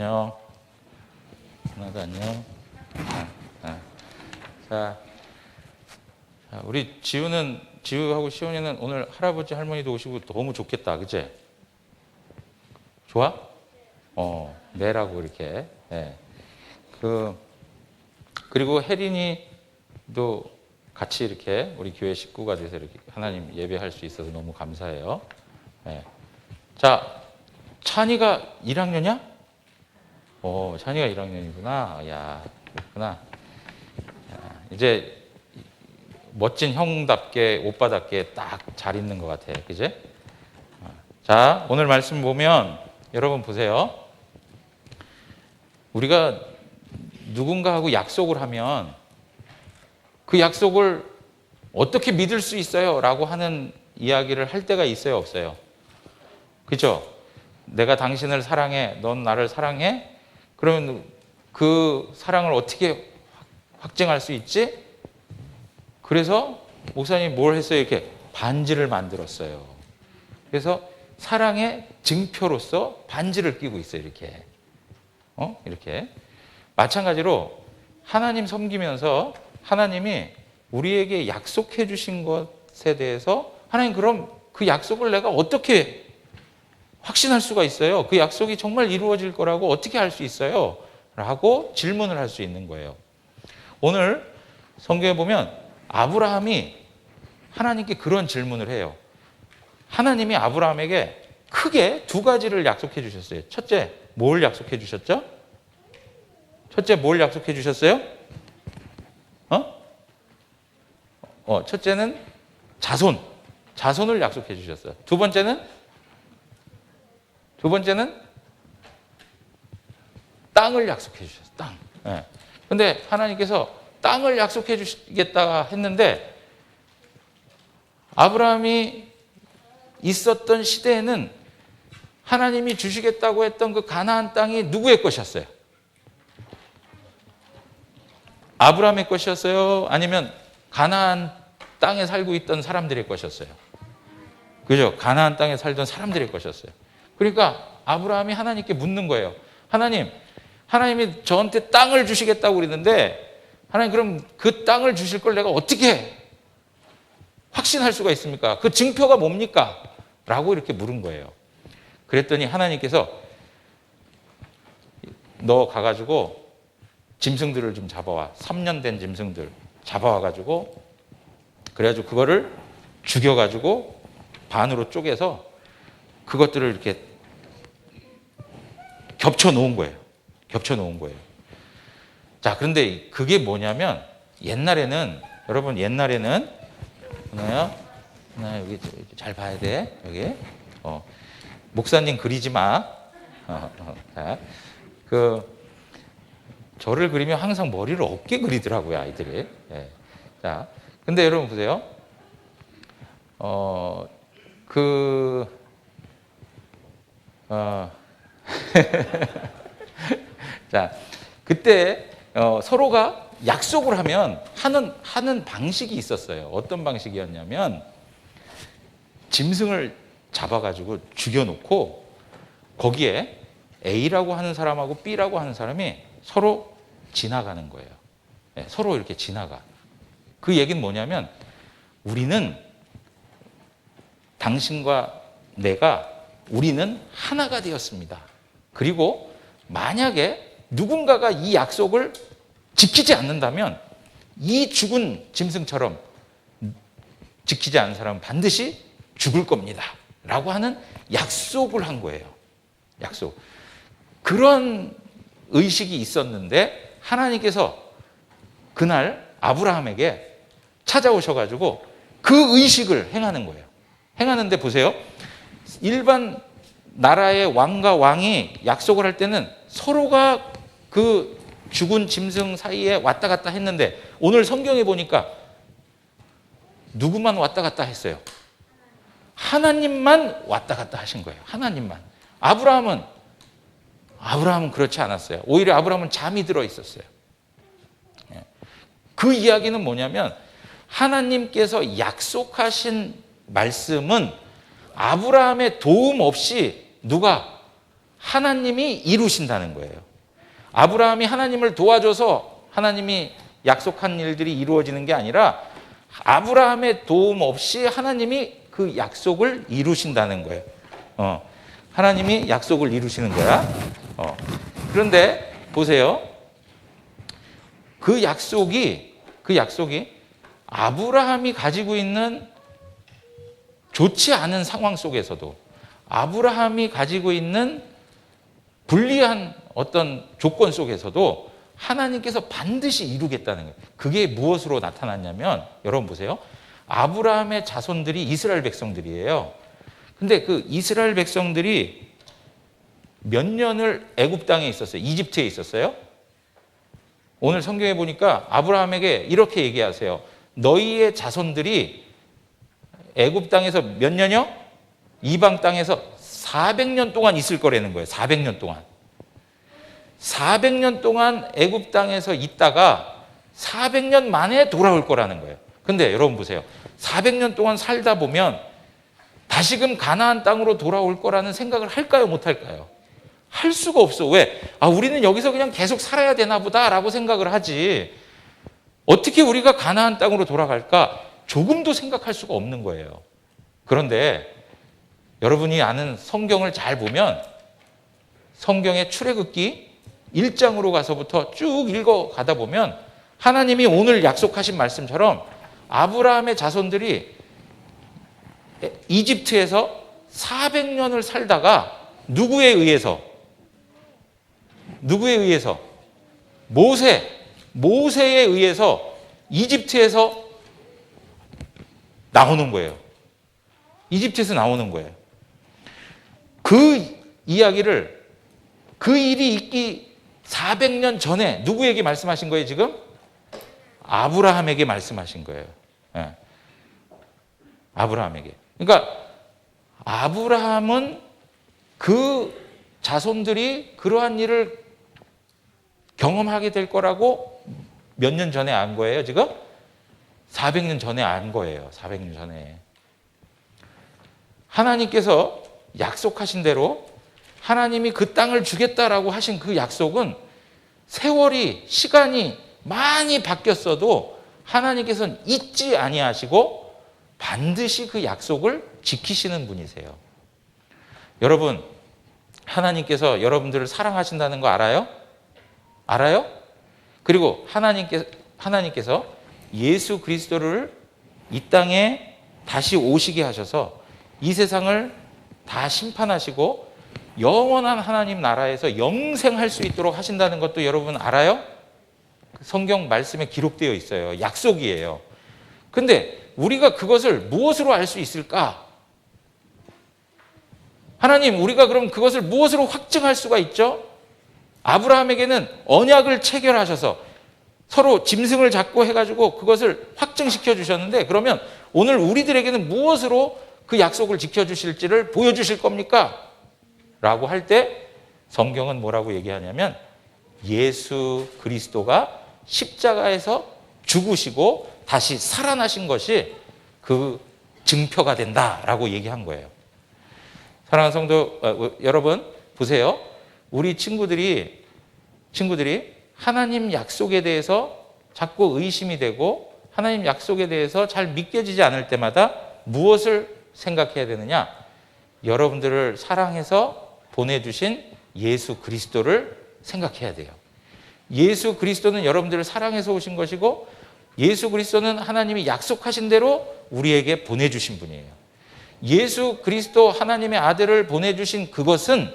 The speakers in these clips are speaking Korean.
안녕. 누나도 안녕. 자, 우리 지우하고 시온이는 오늘 할아버지 할머니도 오시고 너무 좋겠다, 그치? 좋아? 내라고 이렇게. 네. 그리고 혜린이도 같이 이렇게 우리 교회 식구가 돼서 이렇게 하나님 예배할 수 있어서 너무 감사해요. 네. 자, 찬이가 1학년이야? 찬이가 1학년이구나. 야, 그렇구나. 야, 이제 멋진 형답게, 오빠답게 딱 잘 있는 것 같아. 그지? 자, 오늘 말씀 보면 여러분 보세요. 우리가 누군가하고 약속을 하면 그 약속을 어떻게 믿을 수 있어요? 라고 하는 이야기를 할 때가 있어요? 없어요? 그죠? 내가 당신을 사랑해. 넌 나를 사랑해? 그러면 그 사랑을 어떻게 확증할 수 있지? 그래서 목사님이 뭘 했어요? 이렇게 반지를 만들었어요. 그래서 사랑의 증표로서 반지를 끼고 있어요. 이렇게. 이렇게. 마찬가지로 하나님 섬기면서 하나님이 우리에게 약속해 주신 것에 대해서 하나님 그럼 그 약속을 내가 어떻게 확신할 수가 있어요? 그 약속이 정말 이루어질 거라고 어떻게 할 수 있어요? 라고 질문을 할 수 있는 거예요. 오늘 성경에 보면 아브라함이 하나님께 그런 질문을 해요. 하나님이 아브라함에게 크게 두 가지를 약속해 주셨어요. 첫째, 뭘 약속해 주셨죠? 첫째, 뭘 약속해 주셨어요? 첫째는 자손을 약속해 주셨어요. 두 번째는 땅을 약속해 주셨어요. 땅. 네. 근데 하나님께서 땅을 약속해 주시겠다 했는데 아브라함이 있었던 시대에는 하나님이 주시겠다고 했던 그 가나안 땅이 누구의 것이었어요? 아브라함의 것이었어요? 아니면 가나안 땅에 살고 있던 사람들의 것이었어요? 그죠? 가나안 땅에 살던 사람들의 것이었어요. 그러니까 아브라함이 하나님께 묻는 거예요. 하나님이 저한테 땅을 주시겠다고 그러는데 하나님 그럼 그 땅을 주실 걸 내가 어떻게 확신할 수가 있습니까? 그 증표가 뭡니까? 라고 이렇게 물은 거예요. 그랬더니 하나님께서 너 가가지고 짐승들을 좀 잡아와. 3년 된 짐승들 잡아와가지고 그래가지고 그거를 죽여가지고 반으로 쪼개서 그것들을 이렇게 겹쳐 놓은 거예요. 자, 그런데 그게 뭐냐면 여러분 옛날에는 하나야 여기 잘 봐야 돼. 여기 목사님 그리지 마. 자, 저를 그리면 항상 머리를 없게 그리더라고요, 아이들이. 예. 자, 근데 여러분 보세요. 자, 그때 서로가 약속을 하면 하는 방식이 있었어요. 어떤 방식이었냐면 짐승을 잡아가지고 죽여놓고 거기에 A라고 하는 사람하고 B라고 하는 사람이 서로 지나가는 거예요. 네, 서로 이렇게 지나가. 그 얘기는 뭐냐면 당신과 우리는 하나가 되었습니다. 그리고 만약에 누군가가 이 약속을 지키지 않는다면 이 죽은 짐승처럼 지키지 않은 사람은 반드시 죽을 겁니다. 라고 하는 약속을 한 거예요. 약속. 그런 의식이 있었는데 하나님께서 그날 아브라함에게 찾아오셔가지고 그 의식을 행하는 거예요. 행하는데 보세요. 일반 나라의 왕과 왕이 약속을 할 때는 서로가 그 죽은 짐승 사이에 왔다 갔다 했는데 오늘 성경에 보니까 누구만 왔다 갔다 했어요? 하나님만 왔다 갔다 하신 거예요. 하나님만. 아브라함은 그렇지 않았어요. 오히려 아브라함은 잠이 들어 있었어요. 그 이야기는 뭐냐면 하나님께서 약속하신 말씀은 아브라함의 도움 없이 누가 하나님이 이루신다는 거예요. 아브라함이 하나님을 도와줘서 하나님이 약속한 일들이 이루어지는 게 아니라 아브라함의 도움 없이 하나님이 그 약속을 이루신다는 거예요. 하나님이 약속을 이루시는 거야. 그런데 보세요. 그 약속이 아브라함이 가지고 있는 좋지 않은 상황 속에서도, 아브라함이 가지고 있는 불리한 어떤 조건 속에서도 하나님께서 반드시 이루겠다는 거예요. 그게 무엇으로 나타났냐면, 여러분 보세요. 아브라함의 자손들이 이스라엘 백성들이에요. 근데 그 이스라엘 백성들이 몇 년을 애굽 땅에 있었어요? 이집트에 있었어요? 오늘 성경에 보니까 아브라함에게 이렇게 얘기하세요. 너희의 자손들이 애굽 땅에서 몇 년이요? 이방 땅에서 400년 동안 있을 거라는 거예요. 400년 동안. 400년 동안 애굽 땅에서 있다가 400년 만에 돌아올 거라는 거예요. 근데 여러분 보세요. 400년 동안 살다 보면 다시금 가나안 땅으로 돌아올 거라는 생각을 할까요? 못 할까요? 할 수가 없어. 왜? 우리는 여기서 그냥 계속 살아야 되나 보다라고 생각을 하지. 어떻게 우리가 가나안 땅으로 돌아갈까? 조금도 생각할 수가 없는 거예요. 그런데 여러분이 아는 성경을 잘 보면 성경의 출애굽기 1장으로 가서부터 쭉 읽어가다 보면 하나님이 오늘 약속하신 말씀처럼 아브라함의 자손들이 이집트에서 400년을 살다가 누구에 의해서? 모세에 의해서 이집트에서 나오는 거예요. 이집트에서 나오는 거예요. 그 이야기를, 그 일이 있기 400년 전에 누구에게 말씀하신 거예요, 지금? 아브라함에게 말씀하신 거예요. 네. 아브라함에게. 그러니까 아브라함은 그 자손들이 그러한 일을 경험하게 될 거라고 몇 년 전에 안 거예요, 지금? 400년 전에 안 거예요. 400년 전에. 하나님께서 약속하신 대로 하나님이 그 땅을 주겠다라고 하신 그 약속은 세월이, 시간이 많이 바뀌었어도 하나님께서는 잊지 아니하시고 반드시 그 약속을 지키시는 분이세요. 여러분, 하나님께서 여러분들을 사랑하신다는 거 알아요? 알아요? 그리고 하나님께서 예수 그리스도를 이 땅에 다시 오시게 하셔서 이 세상을 다 심판하시고 영원한 하나님 나라에서 영생할 수 있도록 하신다는 것도 여러분 알아요? 성경 말씀에 기록되어 있어요. 약속이에요. 근데 우리가 그것을 무엇으로 알 수 있을까? 하나님, 우리가 그럼 그것을 무엇으로 확증할 수가 있죠? 아브라함에게는 언약을 체결하셔서 서로 짐승을 잡고 해가지고 그것을 확증시켜 주셨는데, 그러면 오늘 우리들에게는 무엇으로 그 약속을 지켜주실지를 보여주실 겁니까? 라고 할 때 성경은 뭐라고 얘기하냐면 예수 그리스도가 십자가에서 죽으시고 다시 살아나신 것이 그 증표가 된다라고 얘기한 거예요. 사랑하는 성도 여러분, 보세요. 우리 친구들이 하나님 약속에 대해서 자꾸 의심이 되고 하나님 약속에 대해서 잘 믿겨지지 않을 때마다 무엇을 생각해야 되느냐? 여러분들을 사랑해서 보내주신 예수 그리스도를 생각해야 돼요. 예수 그리스도는 여러분들을 사랑해서 오신 것이고 예수 그리스도는 하나님이 약속하신 대로 우리에게 보내주신 분이에요. 예수 그리스도 하나님의 아들을 보내주신 그것은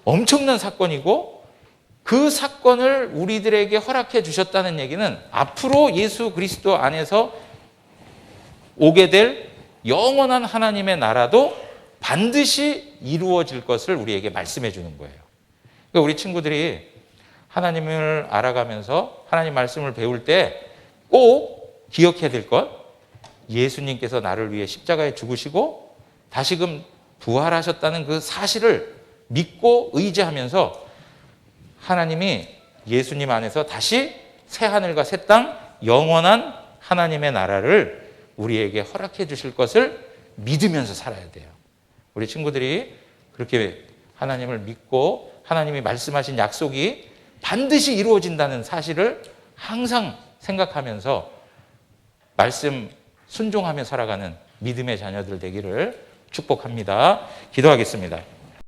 엄청난 사건이고 그 사건을 우리들에게 허락해 주셨다는 얘기는 앞으로 예수 그리스도 안에서 오게 될 영원한 하나님의 나라도 반드시 이루어질 것을 우리에게 말씀해 주는 거예요. 그러니까 우리 친구들이 하나님을 알아가면서 하나님 말씀을 배울 때 꼭 기억해야 될 것, 예수님께서 나를 위해 십자가에 죽으시고 다시금 부활하셨다는 그 사실을 믿고 의지하면서 하나님이 예수님 안에서 다시 새 하늘과 새 땅, 영원한 하나님의 나라를 우리에게 허락해 주실 것을 믿으면서 살아야 돼요. 우리 친구들이 그렇게 하나님을 믿고 하나님이 말씀하신 약속이 반드시 이루어진다는 사실을 항상 생각하면서 말씀 순종하며 살아가는 믿음의 자녀들 되기를 축복합니다. 기도하겠습니다.